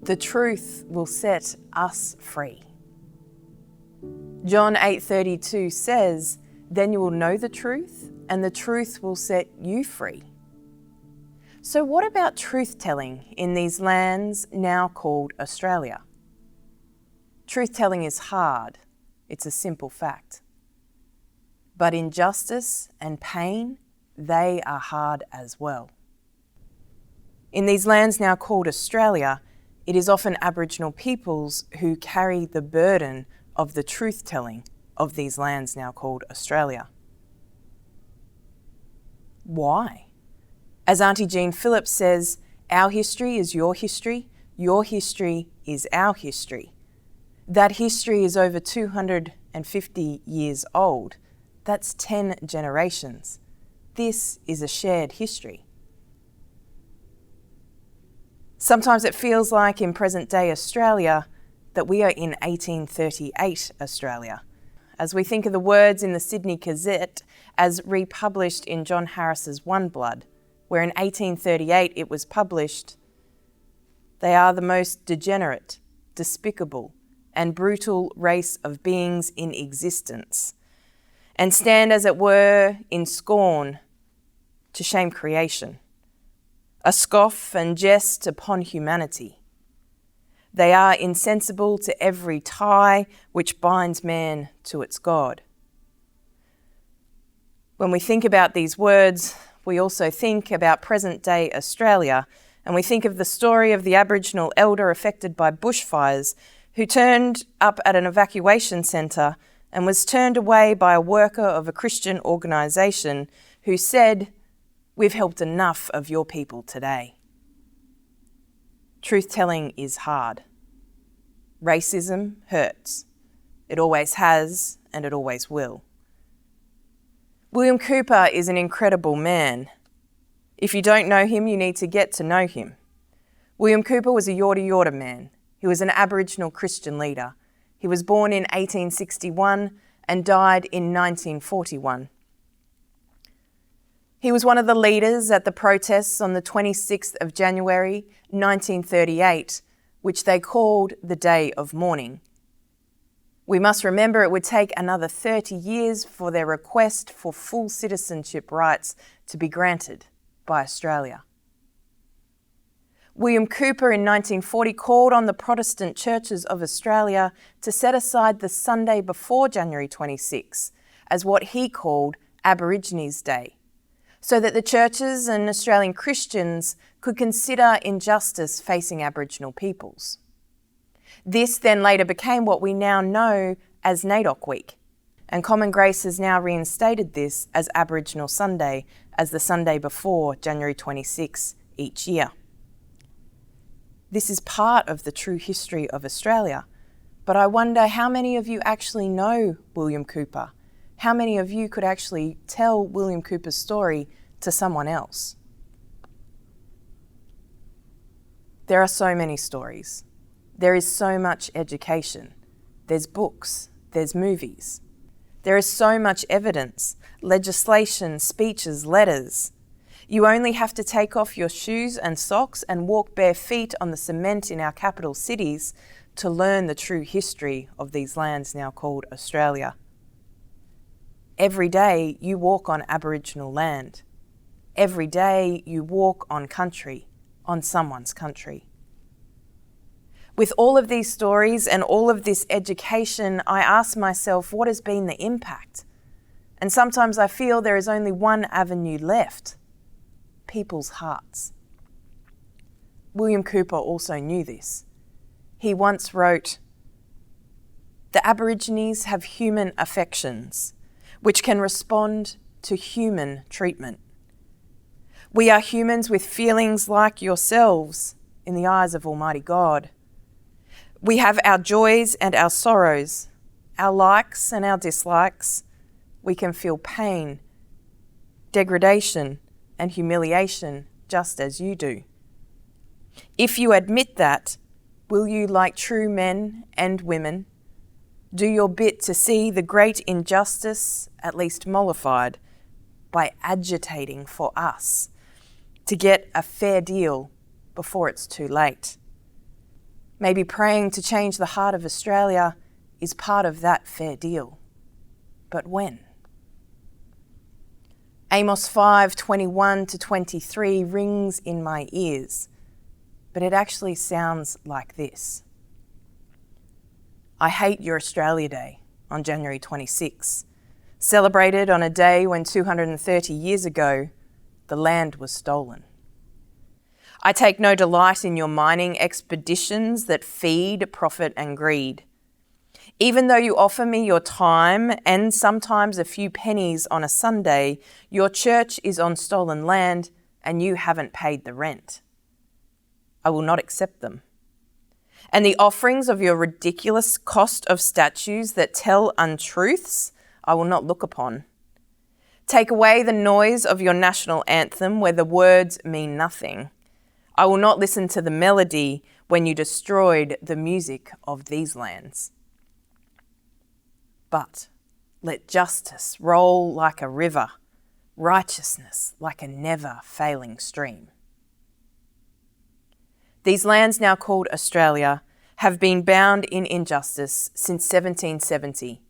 The truth will set us free. John 8:32 says, "Then you will know the truth, and the truth will set you free." So what about truth-telling in these lands now called Australia? Truth-telling is hard. It's a simple fact. But injustice and pain, they are hard as well. In these lands now called Australia, it is often Aboriginal peoples who carry the burden of the truth-telling of these lands now called Australia. Why? As Auntie Jean Phillips says, our history is your history is our history. That history is over 250 years old. That's 10 generations. This is a shared history. Sometimes it feels like in present-day Australia that we are in 1838 Australia. As we think of the words in the Sydney Gazette as republished in John Harris's One Blood, where in 1838 it was published, "They are the most degenerate, despicable, and brutal race of beings in existence, and stand as it were in scorn to shame creation, a scoff and jest upon humanity. They are insensible to every tie which binds man to its God." When we think about these words, we also think about present-day Australia, and we think of the story of the Aboriginal elder affected by bushfires who turned up at an evacuation centre and was turned away by a worker of a Christian organisation who said, "We've helped enough of your people today." Truth-telling is hard. Racism hurts. It always has, and it always will. William Cooper is an incredible man. If you don't know him, you need to get to know him. William Cooper was a Yorta Yorta man. He was an Aboriginal Christian leader. He was born in 1861 and died in 1941. He was one of the leaders at the protests on the 26th of January 1938, which they called the Day of Mourning. We must remember it would take another 30 years for their request for full citizenship rights to be granted by Australia. William Cooper in 1940 called on the Protestant churches of Australia to set aside the Sunday before January 26 as what he called Aborigines Day, so that the churches and Australian Christians could consider injustice facing Aboriginal peoples. This then later became what we now know as NAIDOC Week, and Common Grace has now reinstated this as Aboriginal Sunday as the Sunday before January 26 each year. This is part of the true history of Australia, but I wonder how many of you actually know William Cooper? How many of you could actually tell William Cooper's story to someone else? There are so many stories. There is so much education. There's books, there's movies. There is so much evidence, legislation, speeches, letters. You only have to take off your shoes and socks and walk bare feet on the cement in our capital cities to learn the true history of these lands now called Australia. Every day you walk on Aboriginal land. Every day you walk on country, on someone's country. With all of these stories and all of this education, I ask myself, what has been the impact? And sometimes I feel there is only one avenue left: people's hearts. William Cooper also knew this. He once wrote, "The Aborigines have human affections, which can respond to human treatment. We are humans with feelings like yourselves in the eyes of Almighty God. We have our joys and our sorrows, our likes and our dislikes. We can feel pain, degradation, and humiliation just as you do. If you admit that, will you, like true men and women, do your bit to see the great injustice at least mollified by agitating for us to get a fair deal before it's too late? Maybe praying to change the heart of Australia is part of that fair deal. But when? Amos 5:21-23 rings in my ears, but it actually sounds like this. I hate your Australia Day on January 26, celebrated on a day when 230 years ago, the land was stolen. I take no delight in your mining expeditions that feed profit and greed. Even though you offer me your time and sometimes a few pennies on a Sunday, your church is on stolen land and you haven't paid the rent. I will not accept them. And the offerings of your ridiculous cost of statues that tell untruths, I will not look upon. Take away the noise of your national anthem where the words mean nothing. I will not listen to the melody when you destroyed the music of these lands. But let justice roll like a river, righteousness like a never-failing stream. These lands, now called Australia, have been bound in injustice since 1770,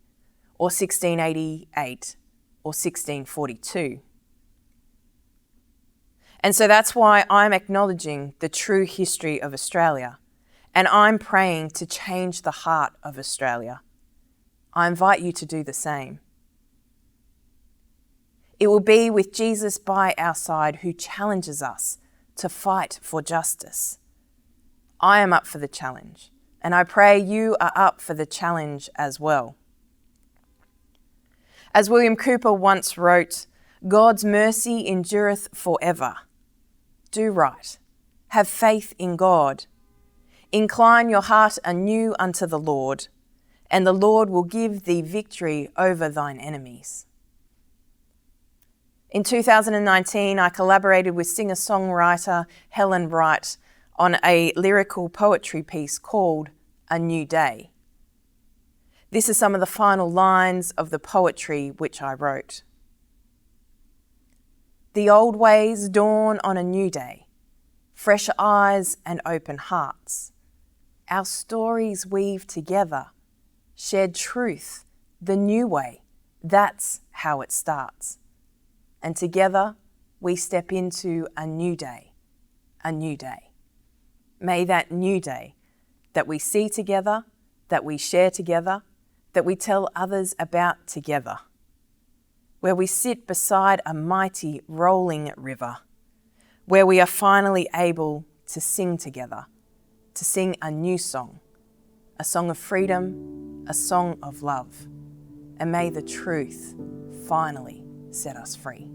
or 1688, or 1642. And so that's why I'm acknowledging the true history of Australia, and I'm praying to change the heart of Australia. I invite you to do the same. It will be with Jesus by our side who challenges us to fight for justice. I am up for the challenge, and I pray you are up for the challenge as well. As William Cooper once wrote, God's mercy endureth forever. Do right. Have faith in God. Incline your heart anew unto the Lord, and the Lord will give thee victory over thine enemies. In 2019, I collaborated with singer-songwriter Helen Wright on a lyrical poetry piece called A New Day. This is some of the final lines of the poetry which I wrote. The old ways dawn on a new day, fresh eyes and open hearts. Our stories weave together, shared truth, the new way, that's how it starts. And together we step into a new day, a new day. May that new day that we see together, that we share together, that we tell others about together, where we sit beside a mighty rolling river, where we are finally able to sing together, to sing a new song, a song of freedom, a song of love, and may the truth finally set us free.